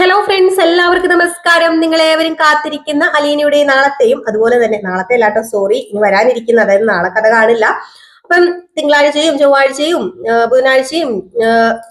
Hello friends, എല്ലാവർക്കും നമസ്കാരം. നിങ്ങളേവരും കാത്തിരിക്കുന്ന അലീനയുടെ നാളത്തെയും അതുപോലെ തന്നെ നാളത്തെ അല്ലാട്ടോ സോറി ഇനി വരാനിരിക്കുന്ന, അതായത് നാളെ കഥ കാണില്ല. അപ്പം തിങ്കളാഴ്ചയും ചൊവ്വാഴ്ചയും ബുധനാഴ്ചയും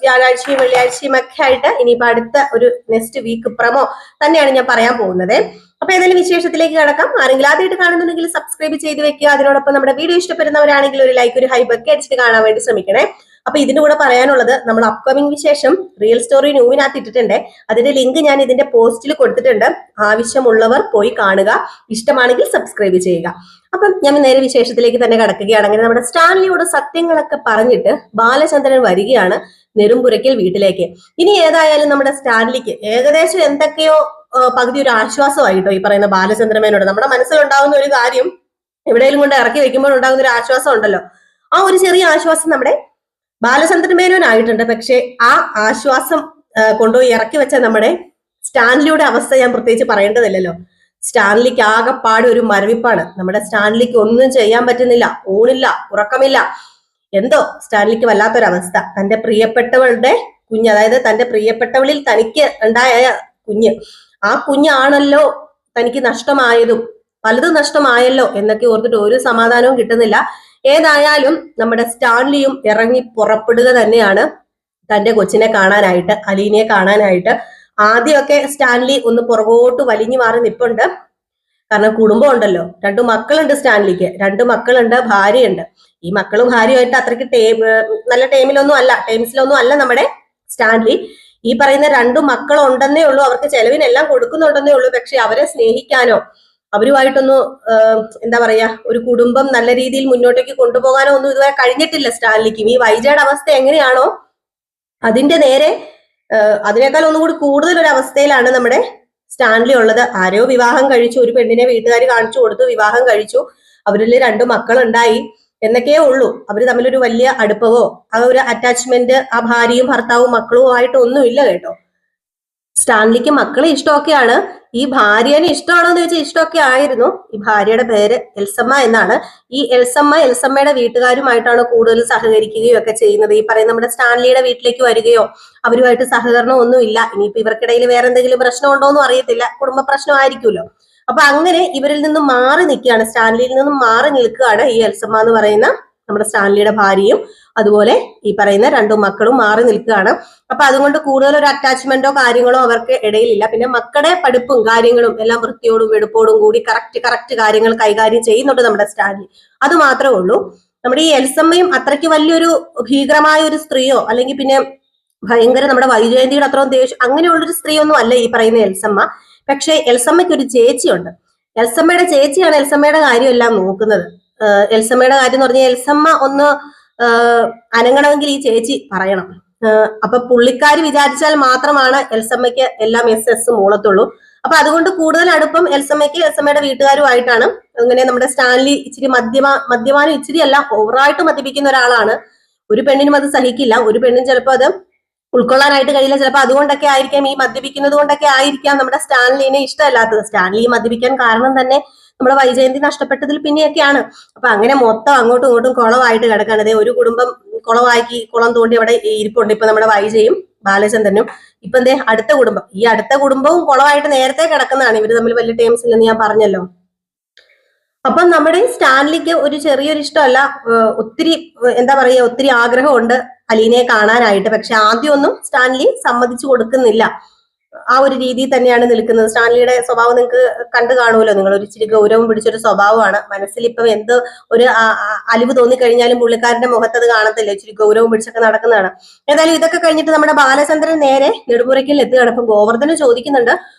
വ്യാഴാഴ്ചയും വെള്ളിയാഴ്ചയും ഒക്കെ ആയിട്ട് ഇനിയിപ്പോ അടുത്ത ഒരു നെക്സ്റ്റ് വീക്ക് പ്രമോ തന്നെയാണ് ഞാൻ പറയാൻ പോകുന്നത്. അപ്പൊ ഏതായാലും വിശേഷത്തിലേക്ക് കടക്കാം. ആരെങ്കിലും ആദ്യമായിട്ട് കാണുന്നുണ്ടെങ്കിൽ സബ്സ്ക്രൈബ് ചെയ്ത് വെക്കുക. അതിനോടൊപ്പം നമ്മുടെ വീഡിയോ ഇഷ്ടപ്പെടുന്നവരാണെങ്കിൽ ഒരു ലൈക്ക്, ഒരു ഹൈ ഒക്കെ അടിച്ചിട്ട് കാണാൻ വേണ്ടി ശ്രമിക്കണേ. അപ്പൊ ഇതിന്റെ കൂടെ പറയാനുള്ളത്, നമ്മൾ അപ്കമിംഗ് വിശേഷം റിയൽ സ്റ്റോറി ന്യൂവിനകത്ത് ഇട്ടിട്ടുണ്ട്. അതിന്റെ ലിങ്ക് ഞാൻ ഇതിന്റെ പോസ്റ്റിൽ കൊടുത്തിട്ടുണ്ട്. ആവശ്യമുള്ളവർ പോയി കാണുക, ഇഷ്ടമാണെങ്കിൽ സബ്സ്ക്രൈബ് ചെയ്യുക. അപ്പം ഞാൻ നേരെ വിശേഷത്തിലേക്ക് തന്നെ കടക്കുകയാണെങ്കിൽ, നമ്മുടെ സ്റ്റാൻലിയോട് സത്യങ്ങളൊക്കെ പറഞ്ഞിട്ട് ബാലചന്ദ്രൻ വരികയാണ് നെടുമ്പുരയ്ക്കൽ വീട്ടിലേക്ക്. ഇനി ഏതായാലും നമ്മുടെ സ്റ്റാൻലിക്ക് ഏകദേശം എന്തൊക്കെയോ പകുതി ഒരു ആശ്വാസമായിട്ടോ ഈ പറയുന്ന ബാലചന്ദ്രമേനോട്. നമ്മുടെ മനസ്സിലുണ്ടാകുന്ന ഒരു കാര്യം എവിടെയെങ്കിലും കൊണ്ട് ഇറക്കി വെക്കുമ്പോൾ ഉണ്ടാകുന്ന ഒരു ആശ്വാസം ഉണ്ടല്ലോ, ആ ഒരു ചെറിയ ആശ്വാസം നമ്മുടെ ബാലചന്ദ്രൻ മേനോനായിട്ടുണ്ട്. പക്ഷെ ആ ആശ്വാസം കൊണ്ടുപോയി ഇറക്കി വെച്ച നമ്മുടെ സ്റ്റാൻലിയുടെ അവസ്ഥ ഞാൻ പ്രത്യേകിച്ച് പറയേണ്ടതില്ലല്ലോ. സ്റ്റാൻലിക്ക് ആകെപ്പാട് ഒരു മരവിപ്പാണ്. നമ്മുടെ സ്റ്റാൻലിക്ക് ഒന്നും ചെയ്യാൻ പറ്റുന്നില്ല, ഊണില്ല, ഉറക്കമില്ല. എന്തോ സ്റ്റാൻലിക്ക് വല്ലാത്തൊരവസ്ഥ. തന്റെ പ്രിയപ്പെട്ടവളുടെ കുഞ്ഞ്, അതായത് തന്റെ പ്രിയപ്പെട്ടവളിൽ തനിക്ക് ഉണ്ടായ കുഞ്ഞ്, ആ കുഞ്ഞാണല്ലോ തനിക്ക് നഷ്ടമായതും, പലതും നഷ്ടമായല്ലോ എന്നൊക്കെ ഓർത്തിട്ട് ഒരു സമാധാനവും കിട്ടുന്നില്ല. ഏതായാലും നമ്മുടെ സ്റ്റാൻലിയും ഇറങ്ങി പുറപ്പെടുക തന്നെയാണ് തന്റെ കൊച്ചിനെ കാണാനായിട്ട്, അലീനയെ കാണാനായിട്ട്. ആദ്യമൊക്കെ സ്റ്റാൻലി ഒന്ന് പുറകോട്ട് വലിഞ്ഞു മാറി നിപ്പുണ്ട്. കാരണം കുടുംബം ഉണ്ടല്ലോ, 2 മക്കളുണ്ട് സ്റ്റാൻലിക്ക്, 2 മക്കളുണ്ട്, ഭാര്യയുണ്ട്. ഈ മക്കളും ഭാര്യയുമായിട്ട് അത്രയ്ക്ക് നല്ല ടൈംസിലൊന്നും അല്ല നമ്മുടെ സ്റ്റാൻലി. ഈ പറയുന്ന 2 മക്കളുണ്ടെന്നേ ഉള്ളൂ, അവർക്ക് ചെലവിനെല്ലാം കൊടുക്കുന്നുണ്ടെന്നേ ഉള്ളൂ. പക്ഷെ അവരെ സ്നേഹിക്കാനോ അവരുമായിട്ടൊന്ന് എന്താ പറയാ, ഒരു കുടുംബം നല്ല രീതിയിൽ മുന്നോട്ടേക്ക് കൊണ്ടുപോകാനോ ഒന്നും ഇതുവരെ കഴിഞ്ഞിട്ടില്ല സ്റ്റാൻലിക്കും. ഈ വൈജയുടെ അവസ്ഥ എങ്ങനെയാണോ അതിന്റെ നേരെ അതിനേക്കാൾ ഒന്നും കൂടി കൂടുതൽ ഒരു അവസ്ഥയിലാണ് നമ്മുടെ സ്റ്റാൻലി ഉള്ളത്. ആരോ വിവാഹം കഴിച്ചു, ഒരു പെണ്ണിനെ വീട്ടുകാർ കാണിച്ചു കൊടുത്തു, വിവാഹം കഴിച്ചു, അവരിൽ 2 മക്കളുണ്ടായി എന്നൊക്കെയേ ഉള്ളൂ. അവര് തമ്മിലൊരു വലിയ അടുപ്പവോ ആ ഒരു അറ്റാച്ച്മെന്റ് ആ ഭാര്യയും ഭർത്താവും മക്കളും ആയിട്ടൊന്നും ഇല്ല കേട്ടോ. സ്റ്റാൻലിക്ക് മക്കളെ ഇഷ്ടമൊക്കെയാണ്. ഈ ഭാര്യനെ ഇഷ്ടമാണോ എന്ന് ചോദിച്ചാൽ ഇഷ്ടമൊക്കെ ആയിരുന്നു. ഈ ഭാര്യയുടെ പേര് എൽസമ്മ എന്നാണ്. ഈ എൽസമ്മയുടെ വീട്ടുകാരുമായിട്ടാണ് കൂടുതൽ സഹകരിക്കുകയോ ഒക്കെ ചെയ്യുന്നത്. ഈ പറയുന്ന നമ്മുടെ സ്റ്റാൻലിയുടെ വീട്ടിലേക്ക് വരികയോ അവരുമായിട്ട് സഹകരണം ഒന്നും ഇല്ല. ഇനിയിപ്പോ ഇവർക്കിടയിൽ വേറെ എന്തെങ്കിലും പ്രശ്നം ഉണ്ടോ എന്നും അറിയത്തില്ല, കുടുംബ പ്രശ്നമായിരിക്കുമല്ലോ. അപ്പൊ അങ്ങനെ ഇവരിൽ നിന്നും മാറി നിൽക്കുകയാണ്, സ്റ്റാൻലിയിൽ നിന്നും മാറി നിൽക്കുകയാണ് ഈ എൽസമ്മ എന്ന് പറയുന്ന നമ്മുടെ സ്റ്റാൻലിയുടെ ഭാര്യയും അതുപോലെ ഈ പറയുന്ന 2 മക്കളും മാറി നിൽക്കുകയാണ്. അപ്പൊ അതുകൊണ്ട് കൂടുതൽ ഒരു അറ്റാച്ച്മെന്റോ കാര്യങ്ങളോ അവർക്ക് ഇടയിലില്ല. പിന്നെ മക്കളുടെ പഠിപ്പും കാര്യങ്ങളും എല്ലാം വൃത്തിയോടും വെടുപ്പോടും കൂടി കറക്റ്റ് കാര്യങ്ങൾ കൈകാര്യം ചെയ്യുന്നുണ്ട് നമ്മുടെ സ്റ്റാൻലി. അത് മാത്രമേ ഉള്ളൂ. നമ്മുടെ ഈ എൽസമ്മയും അത്രയ്ക്ക് വലിയൊരു ഭീകരമായ ഒരു സ്ത്രീയോ അല്ലെങ്കിൽ പിന്നെ ഭയങ്കര നമ്മുടെ വൈജയന്തിയുടെ അത്രയും ദേഷ്യം അങ്ങനെയുള്ളൊരു സ്ത്രീ ഒന്നും അല്ല ഈ പറയുന്ന എൽസമ്മ. പക്ഷെ എൽസമ്മയ്ക്ക് ഒരു ചേച്ചിയുണ്ട്. എൽസമ്മയുടെ ചേച്ചിയാണ് എൽസമ്മയുടെ കാര്യം എല്ലാം നോക്കുന്നത്. എൽസമ്മയുടെ കാര്യം എന്ന് പറഞ്ഞാൽ എൽസമ്മ ഒന്ന് അനങ്ങണമെങ്കിൽ ഈ ചേച്ചി പറയണം. അപ്പൊ പുള്ളിക്കാരി വിചാരിച്ചാൽ മാത്രമാണ് എൽസമ്മയ്ക്ക് എല്ലാം എസ് മൂളത്തുള്ളൂ. അപ്പൊ അതുകൊണ്ട് കൂടുതൽ അടുപ്പം എൽസമ്മയുടെ വീട്ടുകാരുമായിട്ടാണ്. അങ്ങനെ നമ്മുടെ സ്റ്റാൻലി ഇച്ചിരി മദ്യപാനം ഇച്ചിരി അല്ല, ഓവറായിട്ട് മദ്യപിക്കുന്ന ഒരാളാണ്. ഒരു പെണ്ണിനും അത് സഹിക്കില്ല, ഒരു പെണ്ണും ചിലപ്പോൾ അത് ഉൾക്കൊള്ളാനായിട്ട് കഴിയില്ല. ചിലപ്പോൾ അതുകൊണ്ടൊക്കെ ആയിരിക്കാം, ഈ മദ്യപിക്കുന്നത് കൊണ്ടൊക്കെ ആയിരിക്കാം നമ്മുടെ സ്റ്റാൻലിനെ ഇഷ്ടമല്ലാത്തത്. സ്റ്റാൻലി മദ്യപിക്കാൻ കാരണം തന്നെ നമ്മുടെ വൈജയന്തി നഷ്ടപ്പെട്ടതിൽ പിന്നെയൊക്കെയാണ്. അപ്പൊ അങ്ങനെ മൊത്തം അങ്ങോട്ടും ഇങ്ങോട്ടും കുളമായിട്ട് കിടക്കാണ്. അതെ, ഒരു കുടുംബം കുളം തോണ്ടി അവിടെ ഇരിപ്പുണ്ട് ഇപ്പൊ നമ്മുടെ വൈജയും ബാലചന്ദ്രനും. ഇപ്പൊ എന്തേ അടുത്ത കുടുംബം, ഈ അടുത്ത കുടുംബവും കുളമായിട്ട് നേരത്തെ കിടക്കുന്നതാണ്. ഇവര് തമ്മിൽ വലിയ ടേംസ് ഇല്ലെന്ന് ഞാൻ പറഞ്ഞല്ലോ. അപ്പം നമ്മുടെ സ്റ്റാൻലിക്ക് ഒരു ചെറിയൊരു ഇഷ്ടമല്ല, ഒത്തിരി എന്താ പറയുക, ഒത്തിരി ആഗ്രഹമുണ്ട് അലീനയെ കാണാനായിട്ട്. പക്ഷെ ആദ്യമൊന്നും സ്റ്റാൻലി സമ്മതിച്ചു കൊടുക്കുന്നില്ല. ആ ഒരു രീതിയിൽ തന്നെയാണ് നിൽക്കുന്നത്. സ്റ്റാൻലിയുടെ സ്വഭാവം നിങ്ങൾക്ക് കണ്ടു കാണുമല്ലോ നിങ്ങൾ. ഒരു ഇച്ചിരി ഗൗരവം പിടിച്ചൊരു സ്വഭാവമാണ്. മനസ്സിൽ ഇപ്പം എന്ത് ഒരു അലിവ് തോന്നിക്കഴിഞ്ഞാലും പുള്ളിക്കാരന്റെ മുഖത്ത് അത് കാണത്തില്ല, ഇച്ചിരി ഗൗരവം പിടിച്ചൊക്കെ നടക്കുന്നതാണ്. ഏതായാലും ഇതൊക്കെ കഴിഞ്ഞിട്ട് നമ്മുടെ ബാലചന്ദ്രൻ നേരെ നെടുമുറയ്ക്കൽ എത്തുകയാണ്. അപ്പൊ ഗോവർദ്ധന ചോദിക്കുന്നുണ്ട്,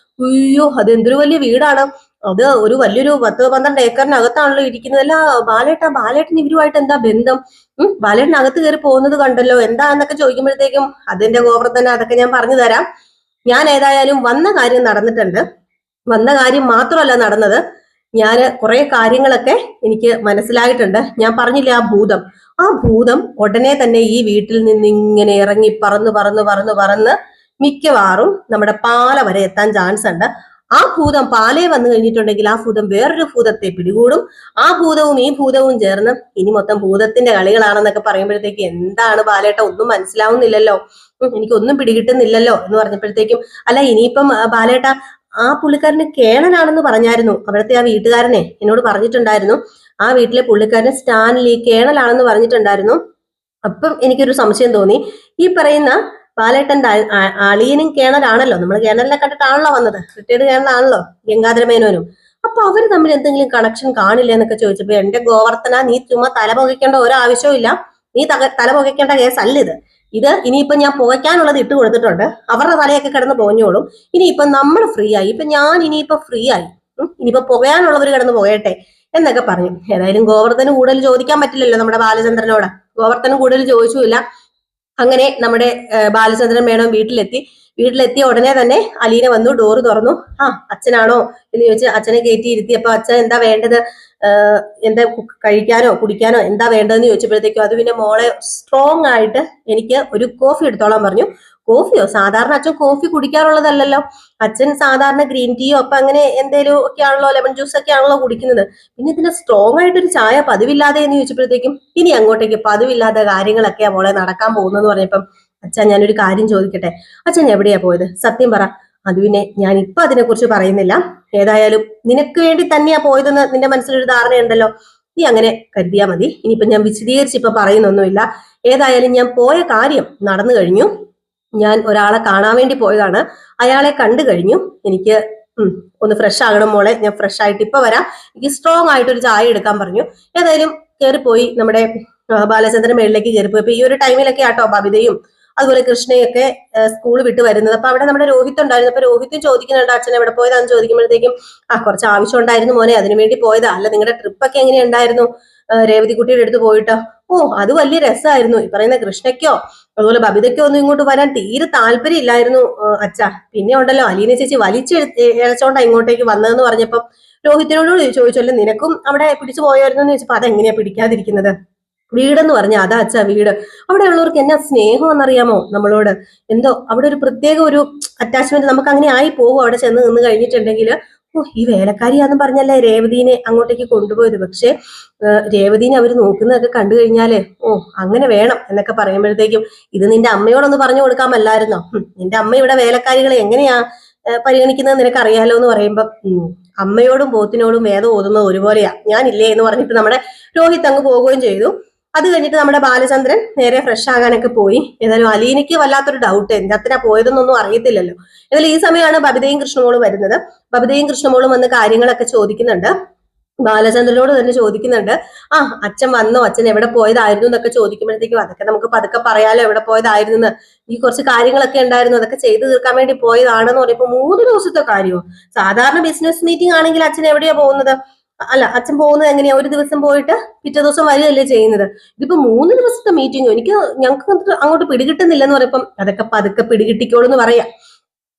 അയ്യോ അത് എന്തൊരു വലിയ വീടാണ്, അത് ഒരു വലിയൊരു 10-12 ഏക്കറിനകത്താണല്ലോ ഇരിക്കുന്നത്. അല്ല ബാലേട്ടൻ ഇവരുമായിട്ട് എന്താ ബന്ധം? ബാലേട്ടൻ അകത്ത് കയറി പോകുന്നത് കണ്ടല്ലോ, എന്താന്നൊക്കെ ചോദിക്കുമ്പോഴത്തേക്കും അതിന്റെ ഗോവർദ്ധന അതൊക്കെ ഞാൻ പറഞ്ഞു തരാം. ഞാൻ ഏതായാലും വന്ന കാര്യം നടന്നിട്ടുണ്ട്. വന്ന കാര്യം മാത്രമല്ല നടന്നത്, ഞാൻ കുറെ കാര്യങ്ങളൊക്കെ എനിക്ക് മനസ്സിലായിട്ടുണ്ട്. ഞാൻ പറഞ്ഞില്ലേ ആ ഭൂതം ഉടനെ തന്നെ ഈ വീട്ടിൽ നിന്ന് ഇങ്ങനെ ഇറങ്ങി പറന്ന് മിക്കവാറും നമ്മുടെ പാല വരെ എത്താൻ ചാൻസ് ഉണ്ട്. ആ ഭൂതം പാലേ വന്നു കഴിഞ്ഞിട്ടുണ്ടെങ്കിൽ ആ ഭൂതം വേറൊരു ഭൂതത്തെ പിടികൂടും. ആ ഭൂതവും ഈ ഭൂതവും ചേർന്ന് ഇനി മൊത്തം ഭൂതത്തിന്റെ കളികളാണെന്നൊക്കെ പറയുമ്പോഴത്തേക്ക് എന്താണ് ബാലേട്ട ഒന്നും മനസ്സിലാവുന്നില്ലല്ലോ, എനിക്കൊന്നും പിടികിട്ടുന്നില്ലല്ലോ എന്ന് പറഞ്ഞപ്പോഴത്തേക്കും, അല്ല ഇനിയിപ്പം ബാലേട്ട ആ പുള്ളിക്കാരന് കേണനാണെന്ന് പറഞ്ഞായിരുന്നു, അവിടുത്തെ ആ വീട്ടുകാരനെ എന്നോട് പറഞ്ഞിട്ടുണ്ടായിരുന്നു. ആ വീട്ടിലെ പുള്ളിക്കാരൻ സ്റ്റാൻലി കേണലാണെന്ന് പറഞ്ഞിട്ടുണ്ടായിരുന്നു. അപ്പം എനിക്കൊരു സംശയം തോന്നി. ഈ പറയുന്ന ബാലേട്ടന്റെ അളിയനും കേണലാണല്ലോ, നമ്മൾ കേണലിനെ കണ്ടിട്ടാണല്ലോ വന്നത്, റിട്ടയർഡ് കേണലാണല്ലോ ഗംഗാധര മേനോനും. അപ്പൊ അവര് തമ്മിൽ എന്തെങ്കിലും കണക്ഷൻ കാണില്ല എന്നൊക്കെ ചോദിച്ചപ്പോ, എന്റെ ഗോവർത്തന, നീ ചുമ്മാ തല പുകയ്ക്കേണ്ട ഒരാവശ്യവും ഇല്ല, നീ തല പുകയ്ക്കേണ്ട കേസല്ല ഇത്. ഇത് ഇനിയിപ്പൊ ഞാൻ പുകയ്ക്കാനുള്ളത് ഇട്ട് കൊടുത്തിട്ടുണ്ട്, അവരുടെ തലയൊക്കെ കിടന്ന് പോഞ്ഞോളും. ഇനിയിപ്പൊ നമ്മൾ ഫ്രീ ആയി, ഇപ്പൊ ഞാൻ ഇനിയിപ്പൊ ഫ്രീ ആയി, ഇനിയിപ്പൊ പുകയാനുള്ളവർ കിടന്ന് പോകട്ടെ എന്നൊക്കെ പറഞ്ഞു. ഏതായാലും ഗോവർദ്ധന് കൂടുതൽ ചോദിക്കാൻ പറ്റില്ലല്ലോ നമ്മുടെ ബാലചന്ദ്രനോട്, ഗോവർദ്ധനും കൂടുതൽ ചോദിച്ചുമില്ല. അങ്ങനെ നമ്മുടെ ബാലചന്ദ്രൻ മേനോൻ വീട്ടിലെത്തിയ ഉടനെ തന്നെ അലീന വന്നു, ഡോറ് തുറന്നു. ആ അച്ഛനാണോ എന്ന് ചോദിച്ച് അച്ഛനെ കയറ്റി ഇരുത്തിയപ്പോ, അച്ഛൻ എന്താ വേണ്ടത്, എന്താ കഴിക്കാനോ കുടിക്കാനോ എന്താ വേണ്ടതെന്ന് ചോദിച്ചപ്പോഴത്തേക്കും, അത് പിന്നെ മോളെ സ്ട്രോങ് ആയിട്ട് എനിക്ക് ഒരു കോഫി എടുത്തോളാൻ പറഞ്ഞു. കോഫിയോ? സാധാരണ അച്ഛൻ കോഫി കുടിക്കാറുള്ളതല്ലല്ലോ, അച്ഛൻ സാധാരണ ഗ്രീൻ ടീയോ അപ്പൊ അങ്ങനെ എന്തേലും ഒക്കെ ആണല്ലോ, ലെമൺ ജ്യൂസ് ഒക്കെ ആണല്ലോ കുടിക്കുന്നത്. പിന്നെ ഇതിന് സ്ട്രോങ് ആയിട്ടൊരു ചായ പതിവില്ലാതെ എന്ന് ചോദിച്ചപ്പോഴത്തേക്കും, ഇനി അങ്ങോട്ടേക്ക് പതിവില്ലാത്ത കാര്യങ്ങളൊക്കെയാ മോളെ നടക്കാൻ പോകുന്നെന്ന് പറഞ്ഞപ്പം, അച്ഛൻ ഞാനൊരു കാര്യം ചോദിക്കട്ടെ, അച്ഛൻ എവിടെയാ പോയത്, സത്യം പറ. അത് പിന്നെ ഞാൻ ഇപ്പൊ അതിനെക്കുറിച്ച് പറയുന്നില്ല, ഏതായാലും നിനക്ക് വേണ്ടി തന്നെയാ പോയതെന്ന് നിന്റെ മനസ്സിലൊരു ധാരണയുണ്ടല്ലോ, നീ അങ്ങനെ കരുതിയാ മതി. ഇനിയിപ്പൊ ഞാൻ വിശദീകരിച്ച് ഇപ്പൊ പറയുന്നൊന്നുമില്ല. ഏതായാലും ഞാൻ പോയ കാര്യം നടന്നു കഴിഞ്ഞു. ഞാൻ ഒരാളെ കാണാൻ വേണ്ടി പോയതാണ്, അയാളെ കണ്ടു കഴിഞ്ഞു. എനിക്ക് ഒന്ന് ഫ്രഷ് ആകണം മോളെ, ഞാൻ ഫ്രഷ് ആയിട്ട് ഇപ്പൊ വരാം, എനിക്ക് സ്ട്രോങ് ആയിട്ട് ഒരു ചായ എടുക്കാൻ പറഞ്ഞു. ഏതായാലും കയറിപ്പോയി, നമ്മുടെ ബാലചന്ദ്രൻ മേളിലേക്ക് കയറിപ്പോയി. അപ്പൊ ഈ ഒരു ടൈമിലൊക്കെ ആട്ടോ ബബിതയും അതുപോലെ കൃഷ്ണയൊക്കെ സ്കൂൾ വിട്ട് വരുന്നത്. അപ്പൊ അവിടെ നമ്മുടെ രോഹിത് ഉണ്ടായിരുന്നു. അപ്പൊ രോഹിത്തും ചോദിക്കുന്നുണ്ട് അച്ഛൻ എവിടെ പോയതാന്ന് ചോദിക്കുമ്പോഴത്തേക്കും, കുറച്ച് ആവശ്യം ഉണ്ടായിരുന്നു മോനെ, അതിനു വേണ്ടി പോയതാ. അല്ല നിങ്ങളുടെ ട്രിപ്പൊക്കെ എങ്ങനെയുണ്ടായിരുന്നു, രേവതിക്കുട്ടിയുടെ അടുത്ത് പോയിട്ട്? ഓ അത് വലിയ രസമായിരുന്നു. ഈ പറയുന്ന കൃഷ്ണയ്ക്കോ അതുപോലെ ബബിതയ്ക്കോ ഒന്നും ഇങ്ങോട്ട് വരാൻ തീരെ താല്പര്യം ഇല്ലായിരുന്നു അച്ഛാ. പിന്നെ ഉണ്ടല്ലോ അലീന ചേച്ചി ഇഴച്ചോണ്ടാ ഇങ്ങോട്ടേക്ക് വന്നതെന്ന് പറഞ്ഞപ്പം രോഹിത്തിനോട് ചോദിച്ചല്ലോ, നിനക്കും അവിടെ പിടിച്ചു പോയായിരുന്നു എന്ന് ചോദിച്ചപ്പോ, അതെങ്ങനെയാ പിടിക്കാതിരിക്കുന്നത്, വീടെന്ന് പറഞ്ഞ അതാ അച്ഛാ വീട്. അവിടെ ഉള്ളവർക്ക് എന്നാ സ്നേഹമെന്നറിയാമോ നമ്മളോട്, എന്തോ അവിടെ ഒരു പ്രത്യേക ഒരു അറ്റാച്ച്മെന്റ് നമുക്ക് അങ്ങനെ ആയി പോകും അവിടെ ചെന്ന് നിന്ന് കഴിഞ്ഞിട്ടുണ്ടെങ്കിൽ. ഓ ഈ വേലക്കാരിയാന്ന് പറഞ്ഞല്ലേ രേവതീനെ അങ്ങോട്ടേക്ക് കൊണ്ടുപോയത്, പക്ഷെ രേവതീനെ അവർ നോക്കുന്നതൊക്കെ കണ്ടു കഴിഞ്ഞാലേ, ഓ അങ്ങനെ വേണം എന്നൊക്കെ പറയുമ്പോഴത്തേക്കും, ഇത് നിന്റെ അമ്മയോടൊന്ന് പറഞ്ഞു കൊടുക്കാമല്ലായിരുന്നോ, നിന്റെ അമ്മ ഇവിടെ വേലക്കാരികളെ എങ്ങനെയാ പരിഗണിക്കുന്നത് നിനക്കറിയാലോ എന്ന് പറയുമ്പോ, അമ്മയോടും പോത്തിനോടും വേദം ഓതുന്നത് ഒരുപോലെയാ, ഞാനില്ലേ എന്ന് പറഞ്ഞിട്ട് നമ്മുടെ രോഹിത് അങ്ങ് പോവുകയും ചെയ്തു. അത് കഴിഞ്ഞിട്ട് നമ്മുടെ ബാലചന്ദ്രൻ നേരെ ഫ്രഷ് ആകാനൊക്കെ പോയി. ഏതായാലും അലീനയ്ക്ക് വല്ലാത്തൊരു ഡൗട്ട്, എന്തിനാ പോയതെന്നൊന്നും അറിയത്തില്ലല്ലോ. ഏതായാലും ഈ സമയമാണ് ബബിതയും കൃഷ്ണമോളും വരുന്നത്. ബബിതയും കൃഷ്ണമോളും വന്ന് കാര്യങ്ങളൊക്കെ ചോദിക്കുന്നുണ്ട്, ബാലചന്ദ്രനോട് തന്നെ ചോദിക്കുന്നുണ്ട്. ആ അച്ഛൻ വന്നോ, അച്ഛൻ എവിടെ പോയതായിരുന്നു എന്നൊക്കെ ചോദിക്കുമ്പോഴത്തേക്കും, അതൊക്കെ നമുക്ക് പതുക്കെ പറയാലോ എവിടെ പോയതായിരുന്നു, ഈ കുറച്ച് കാര്യങ്ങളൊക്കെ ഉണ്ടായിരുന്നു അതൊക്കെ ചെയ്തു തീർക്കാൻ വേണ്ടി പോയതാണെന്ന് പറയുമ്പോൾ 3 ദിവസത്തെ കാര്യമോ? സാധാരണ ബിസിനസ് മീറ്റിംഗ് ആണെങ്കിൽ അച്ഛൻ എവിടെയാ പോകുന്നത്, അല്ല അച്ഛൻ പോകുന്നത് എങ്ങനെയാ, ഒരു ദിവസം പോയിട്ട് പിറ്റേ ദിവസം വരികയല്ലേ ചെയ്യുന്നത്. ഇതിപ്പോ 3 ദിവസത്തെ മീറ്റിംഗോ, ഞങ്ങൾക്ക് അങ്ങോട്ട് പിടികിട്ടുന്നില്ലെന്ന് പറയുമ്പം, അതൊക്കെ പതുക്കെ പിടികിട്ടിക്കോളെന്ന് പറയാം.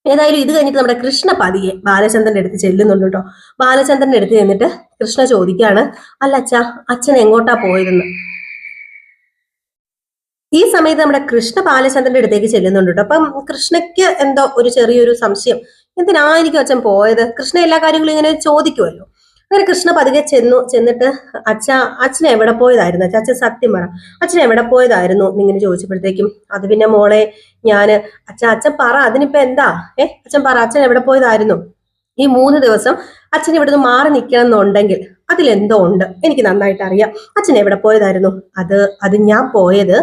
ഏതായാലും ഇത് കഴിഞ്ഞിട്ട് നമ്മുടെ കൃഷ്ണ പതിയെ ബാലചന്ദ്രന്റെ അടുത്ത് ചെല്ലുന്നുണ്ട് കേട്ടോ. ബാലചന്ദ്രന്റെ അടുത്ത് ചെന്നിട്ട് കൃഷ്ണ ചോദിക്കാണ്, അല്ല അച്ഛാ അച്ഛൻ എങ്ങോട്ടാ പോയതെന്ന്. ഈ സമയത്ത് നമ്മുടെ കൃഷ്ണ ബാലചന്ദ്രന്റെ അടുത്തേക്ക് ചെല്ലുന്നുണ്ട് കേട്ടോ. അപ്പം കൃഷ്ണയ്ക്ക് എന്തോ ഒരു ചെറിയൊരു സംശയം, എന്തിനായിരിക്കും അച്ഛൻ പോയത്, കൃഷ്ണ എല്ലാ കാര്യങ്ങളും ഇങ്ങനെ ചോദിക്കുമല്ലോ. അങ്ങനെ കൃഷ്ണ പതുക്കെ ചെന്നിട്ട്, അച്ഛൻ എവിടെ പോയതായിരുന്നു അച്ഛൻ, അച്ഛൻ സത്യം പറ, അച്ഛൻ എവിടെ പോയതായിരുന്നു എന്നിങ്ങനെ ചോദിച്ചപ്പോഴത്തേക്കും, അത് പിന്നെ മോളെ ഞാന്, അച്ഛൻ പറ, അതിനിപ്പോ എന്താ, അച്ഛൻ പറ, അച്ഛൻ എവിടെ പോയതായിരുന്നു, ഈ 3 ദിവസം അച്ഛൻ ഇവിടുന്ന് മാറി നിൽക്കണം എന്നുണ്ടെങ്കിൽ അതിലെന്തോ ഉണ്ട്, എനിക്ക് നന്നായിട്ട് അറിയാം. അച്ഛൻ എവിടെ പോയതായിരുന്നു, അത് ഞാൻ പോയത്,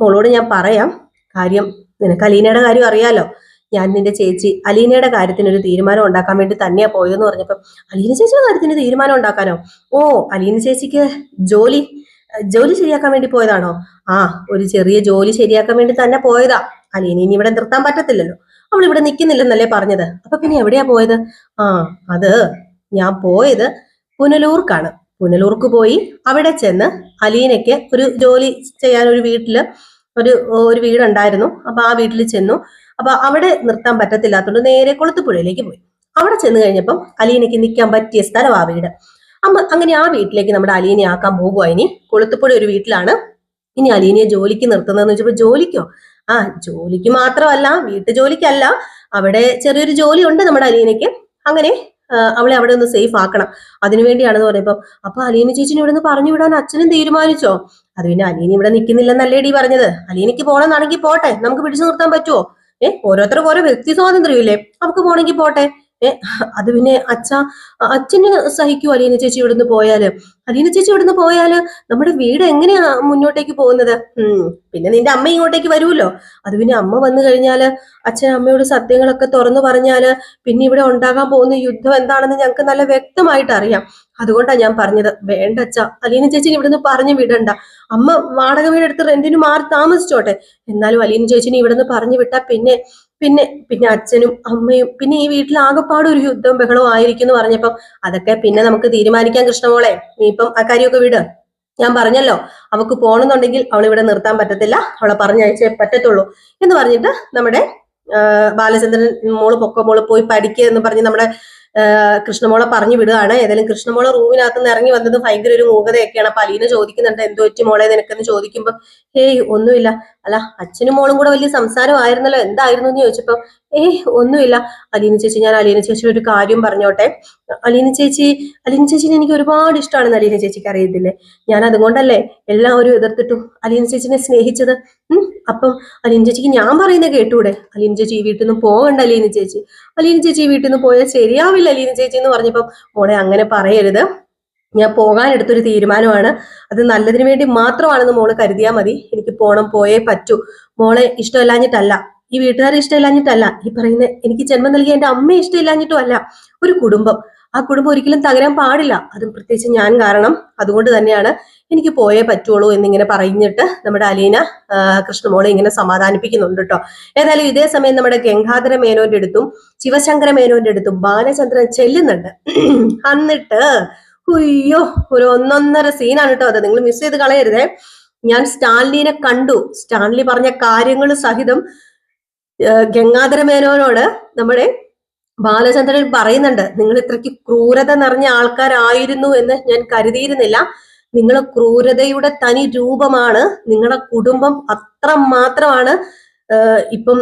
മോളോട് ഞാൻ പറയാം കാര്യം, നിനക്ക് അലീനയുടെ കാര്യം അറിയാലോ, ഞാൻ നിന്റെ ചേച്ചി അലീനയുടെ കാര്യത്തിന് ഒരു തീരുമാനം ഉണ്ടാക്കാൻ വേണ്ടി തന്നെയാ പോയെന്ന് പറഞ്ഞപ്പോ, അലീന ചേച്ചിയുടെ കാര്യത്തിന് തീരുമാനം ഉണ്ടാക്കാനോ, ഓ അലീന ചേച്ചിക്ക് ജോലി ശരിയാക്കാൻ വേണ്ടി പോയതാണോ, ആ ഒരു ചെറിയ ജോലി ശരിയാക്കാൻ വേണ്ടി തന്നെ പോയതാ, അലീന ഇനി ഇവിടെ നിർത്താൻ പറ്റത്തില്ലല്ലോ, അവൾ ഇവിടെ നിൽക്കുന്നില്ലെന്നല്ലേ പറഞ്ഞത്, അപ്പൊ പിന്നെ എവിടെയാ പോയത്, ആ അത് ഞാൻ പോയത് പുനലൂർക്കാണ്. പുനലൂർക്ക് പോയി അവിടെ ചെന്ന് അലീനയ്ക്ക് ഒരു ജോലി ചെയ്യാൻ ഒരു വീട്ടില് ഒരു വീടുണ്ടായിരുന്നു. അപ്പൊ ആ വീട്ടിൽ ചെന്നു. അപ്പൊ അവിടെ നിർത്താൻ പറ്റത്തില്ലാത്തതുകൊണ്ട് നേരെ കൊളുത്തുപുഴയിലേക്ക് പോയി. അവിടെ ചെന്ന് കഴിഞ്ഞപ്പം അലീനയ്ക്ക് നിൽക്കാൻ പറ്റിയ സ്ഥലം ആ വീട്. അങ്ങനെ ആ വീട്ടിലേക്ക് നമ്മുടെ അലീനെ ആക്കാൻ പോകുക. ഇനി കൊളുത്തുപുഴ ഒരു വീട്ടിലാണ് ഇനി അലീനയെ ജോലിക്ക് നിർത്തുന്നതെന്ന് വെച്ചപ്പോ, ജോലിക്കോ, ജോലിക്ക് മാത്രമല്ല, വീട്ടു ജോലിക്കല്ല, അവിടെ ചെറിയൊരു ജോലി ഉണ്ട് നമ്മുടെ അലീനയ്ക്ക്. അങ്ങനെ അവളെ അവിടെ ഒന്ന് സേഫ് ആക്കണം. അതിനുവേണ്ടിയാണെന്ന് പറയുമ്പോ അപ്പൊ അലീന ചേച്ചിനെ ഇവിടെ നിന്ന് പറഞ്ഞു വിടാൻ അച്ഛനും തീരുമാനിച്ചോ? അത് പിന്നെ അലീന ഇവിടെ നിൽക്കുന്നില്ലെന്നല്ലേ ഡി പറഞ്ഞത്? അലീനയ്ക്ക് പോണെന്നാണെങ്കിൽ പോട്ടെ, നമുക്ക് പിടിച്ചു നിർത്താൻ പറ്റുമോ? ഓരോരുത്തർക്കും ഓരോ വ്യക്തി സ്വാതന്ത്ര്യം ഇല്ലേ? നമുക്ക് പോണെങ്കിൽ പോട്ടെ. അത് പിന്നെ അച്ഛന് സഹിക്കുമോ അലീന ചേച്ചി ഇവിടുന്ന് പോയാല്? അലീന ചേച്ചി ഇവിടുന്ന് പോയാല് നമ്മുടെ വീട് എങ്ങനെയാ മുന്നോട്ടേക്ക് പോകുന്നത്? പിന്നെ നിന്റെ അമ്മ ഇങ്ങോട്ടേക്ക് വരുമല്ലോ. അത് പിന്നെ അമ്മ വന്നു കഴിഞ്ഞാല് അച്ഛൻ അമ്മയോട് സത്യങ്ങളൊക്കെ തുറന്നു പറഞ്ഞാല് പിന്നെ ഇവിടെ ഉണ്ടാകാൻ പോകുന്ന യുദ്ധം എന്താണെന്ന് ഞങ്ങൾക്ക് നല്ല വ്യക്തമായിട്ട് അറിയാം. അതുകൊണ്ടാണ് ഞാൻ പറഞ്ഞത്, വേണ്ട അച്ഛാ, അലീന ചേച്ചിനെ ഇവിടുന്ന് പറഞ്ഞു വിടണ്ട. അമ്മ വാടക വീടെടുത്ത് റെന്റിന് മാറി താമസിച്ചോട്ടെ. എന്നാലും അലീന ചേച്ചിനെ ഇവിടുന്ന് പറഞ്ഞു വിട്ടാ പിന്നെ പിന്നെ പിന്നെ അച്ഛനും അമ്മയും പിന്നെ ഈ വീട്ടിൽ ആകെപ്പാടും ഒരു യുദ്ധവും ബഹളവും ആയിരിക്കും എന്ന് പറഞ്ഞപ്പോ അതൊക്കെ പിന്നെ നമുക്ക് തീരുമാനിക്കാൻ കൃഷ്ണമോളെ. നീ ഇപ്പം ആ കാര്യമൊക്കെ വിട്. ഞാൻ പറഞ്ഞല്ലോ, അവക്ക് പോണെന്നുണ്ടെങ്കിൽ അവൾ ഇവിടെ നിർത്താൻ പറ്റത്തില്ല, അവളെ പറഞ്ഞയച്ചേ പറ്റത്തുള്ളൂ എന്ന് പറഞ്ഞിട്ട് നമ്മുടെ ബാലചന്ദ്രൻ മോള് മോള് പോയി പഠിക്കുക എന്ന് പറഞ്ഞ് നമ്മുടെ കൃഷ്ണമോളെ പറഞ്ഞു വിടുകയാണ്. ഏതായാലും കൃഷ്ണമോളെ റൂമിനകത്ത് നിന്ന് ഇറങ്ങി വന്നത് ഭയങ്കര ഒരു മൂകതയൊക്കെയാണ്. അപ്പൊ അലീന ചോദിക്കുന്നുണ്ട്, എന്തോ പറ്റി മോളെ നിനക്കെന്ന് ചോദിക്കുമ്പോ ഹേയ് ഒന്നുമില്ല. അല്ല അച്ഛനും മോളും കൂടെ വലിയ സംസാരമായിരുന്നല്ലോ, എന്തായിരുന്നു എന്ന് ചോദിച്ചപ്പോ ഒന്നുമില്ല അലീന ചേച്ചി, ഞാൻ അലീന ചേച്ചി ഒരു കാര്യം പറഞ്ഞോട്ടെ. അലീന ചേച്ചിനെ എനിക്ക് ഒരുപാട് ഇഷ്ടമാണെന്ന് അലീന ചേച്ചിക്ക് അറിയത്തില്ലേ? ഞാൻ അതുകൊണ്ടല്ലേ എല്ലാവരും എതിർത്തിട്ടും അലീന ചേച്ചിനെ സ്നേഹിച്ചത്. അപ്പം അലീന ചേച്ചിക്ക് ഞാൻ പറയുന്നത് കേട്ടൂടെ? അലീന ചേച്ചി ഈ വീട്ടിൽ നിന്ന് പോകണ്ട അലീന ചേച്ചി ഈ വീട്ടിൽ നിന്ന് പോയാൽ ശരിയാവില്ല അലീന ചേച്ചി എന്ന് പറഞ്ഞപ്പം മോളെ അങ്ങനെ പറയരുത്, ഞാൻ പോകാൻ എടുത്തൊരു തീരുമാനമാണ്, അത് നല്ലതിന് വേണ്ടി മാത്രമാണെന്ന് മോള് കരുതിയാൽ മതി. എനിക്ക് പോയേ പറ്റൂ. മോളെ ഇഷ്ടമില്ലാഞ്ഞിട്ടല്ല, ഈ വീട്ടുകാരെ ഇഷ്ടമില്ലാഞ്ഞിട്ടല്ല, ഈ പറയുന്ന എനിക്ക് ജന്മം നൽകിയ എന്റെ അമ്മയെ ഇഷ്ടമില്ലാഞ്ഞിട്ടും അല്ല. ഒരു കുടുംബം, ആ കുടുംബം ഒരിക്കലും തകരാൻ പാടില്ല, അതും പ്രത്യേകിച്ച് ഞാൻ കാരണം. അതുകൊണ്ട് തന്നെയാണ് എനിക്ക് പോയേ പറ്റുള്ളൂ എന്നിങ്ങനെ പറഞ്ഞിട്ട് നമ്മുടെ അലീന കൃഷ്ണമോളെ ഇങ്ങനെ സമാധാനിപ്പിക്കുന്നുണ്ട് കേട്ടോ. ഏതായാലും ഇതേ സമയം നമ്മുടെ ഗംഗാധര മേനോന്റെ അടുത്തും ശിവശങ്കര മേനോന്റെ അടുത്തും ബാലചന്ദ്രൻ ചെല്ലുന്നുണ്ട്. എന്നിട്ട് അയ്യോ ഒരു ഒന്നൊന്നര സീനാണ് കേട്ടോ അത്, നിങ്ങൾ മിസ് ചെയ്ത് കളയരുതേ. ഞാൻ സ്റ്റാൻലിനെ കണ്ടു, സ്റ്റാൻലി പറഞ്ഞ കാര്യങ്ങൾ സഹിതം ഗംഗാധര മേനോനോട് നമ്മുടെ ബാലചന്ദ്രൻ പറയുന്നുണ്ട്, നിങ്ങൾ ഇത്രയ്ക്ക് ക്രൂരത നിറഞ്ഞ ആൾക്കാരായിരുന്നു എന്ന് ഞാൻ കരുതിയിരുന്നില്ല. നിങ്ങളെ ക്രൂരതയുടെ തനി രൂപമാണ്, നിങ്ങളുടെ കുടുംബം അത്ര മാത്രമാണ് ഇപ്പം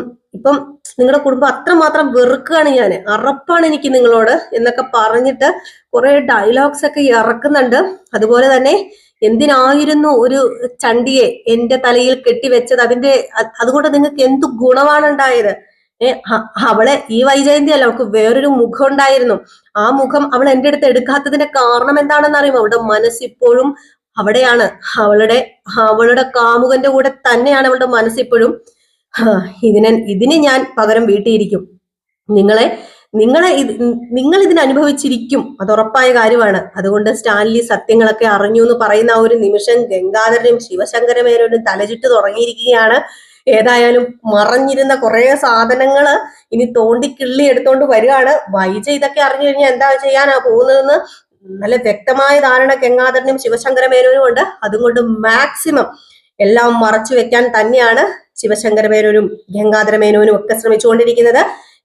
നിങ്ങളുടെ കുടുംബം അത്രമാത്രം വെറുക്കുകയാണ് ഞാൻ, അറപ്പാണ് എനിക്ക് നിങ്ങളോട് എന്നൊക്കെ പറഞ്ഞിട്ട് കുറെ ഡയലോഗ്സ് ഒക്കെ ഇറക്കുന്നുണ്ട്. അതുപോലെ തന്നെ എന്തിനായിരുന്നു ഒരു ചണ്ടിയെ എന്റെ തലയിൽ കെട്ടിവെച്ചത്, അതുകൊണ്ട് നിങ്ങൾക്ക് എന്തു ഗുണമാണ് ഉണ്ടായത്? അവളെ ഈ വൈജയന്തി അല്ല, അവൾക്ക് വേറൊരു മുഖം ഉണ്ടായിരുന്നു. ആ മുഖം അവൾ എന്റെ അടുത്ത് എടുക്കാത്തതിന്റെ കാരണം എന്താണെന്ന് അറിയുമോ? അവളുടെ മനസ്സിപ്പോഴും അവിടെയാണ്, അവളുടെ കാമുകന്റെ കൂടെ തന്നെയാണ് അവളുടെ മനസ്സിപ്പോഴും. ഇതിന് ഞാൻ പകരം വീട്ടിയിരിക്കും. നിങ്ങൾ ഇതിന് അനുഭവിച്ചിരിക്കും, അത് ഉറപ്പായ കാര്യമാണ്. അതുകൊണ്ട് സ്റ്റാൻലി സത്യങ്ങളൊക്കെ അറിഞ്ഞു എന്ന് പറയുന്ന ആ ഒരു നിമിഷം ഗംഗാധരനും ശിവശങ്കരമേനോനും തലചുറ്റ് തുടങ്ങിയിരിക്കുകയാണ്. ഏതായാലും മറഞ്ഞിരുന്ന കുറെ സാധനങ്ങള് ഇനി തോണ്ടിക്കിള്ളി എടുത്തോണ്ട് വരികയാണ്. വൈജ ഇതൊക്കെ അറിഞ്ഞു കഴിഞ്ഞാൽ എന്താ ചെയ്യാനാ പോകുന്നതെന്ന് നല്ല വ്യക്തമായ ധാരണ ഗംഗാധരനും ശിവശങ്കരമേനോനും ഉണ്ട്. അതുകൊണ്ട് മാക്സിമം എല്ലാം മറച്ചു വെക്കാൻ തന്നെയാണ് ശിവശങ്കരമേനോനും ഗംഗാധരമേനോനും ഒക്കെ ശ്രമിച്ചുകൊണ്ടിരിക്കുന്നത്.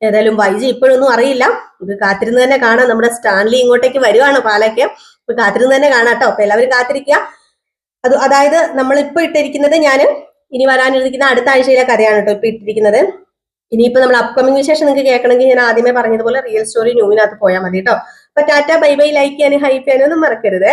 ഏതായാലും വൈജി ഇപ്പോഴൊന്നും അറിയില്ല, ഇത് കാത്തിരുന്ന് തന്നെ കാണാം. നമ്മുടെ സ്റ്റാൻലി ഇങ്ങോട്ടേക്ക് വരുവാണ് പാലയ്ക്ക്, ഇപ്പൊ കാത്തിരുന്ന് തന്നെ കാണാം കേട്ടോ. അപ്പൊ എല്ലാവരും കാത്തിരിക്കുക. അതായത് നമ്മളിപ്പോ ഇട്ടിരിക്കുന്നത് ഇനി വരാനിരിക്കുന്ന അടുത്ത ആഴ്ചയിലെ കഥയാണ് കേട്ടോ ഇപ്പൊ ഇട്ടിരിക്കുന്നത്. ഇനിയിപ്പോ നമ്മൾ അപ്കമിംഗ് വിശേഷം നിങ്ങൾക്ക് കേൾക്കണമെങ്കിൽ ഞാൻ ആദ്യമേ പറഞ്ഞതുപോലെ റിയൽ സ്റ്റോറി ന്യൂവിനകത്ത് പോയാൽ മതി കേട്ടോ. അപ്പൊ ടാറ്റ ബൈ ബൈ, ലൈക്ക് ചെയ്യാനും ഹൈപ്പ് ചെയ്യാനും ഒന്നും മറക്കരുത്.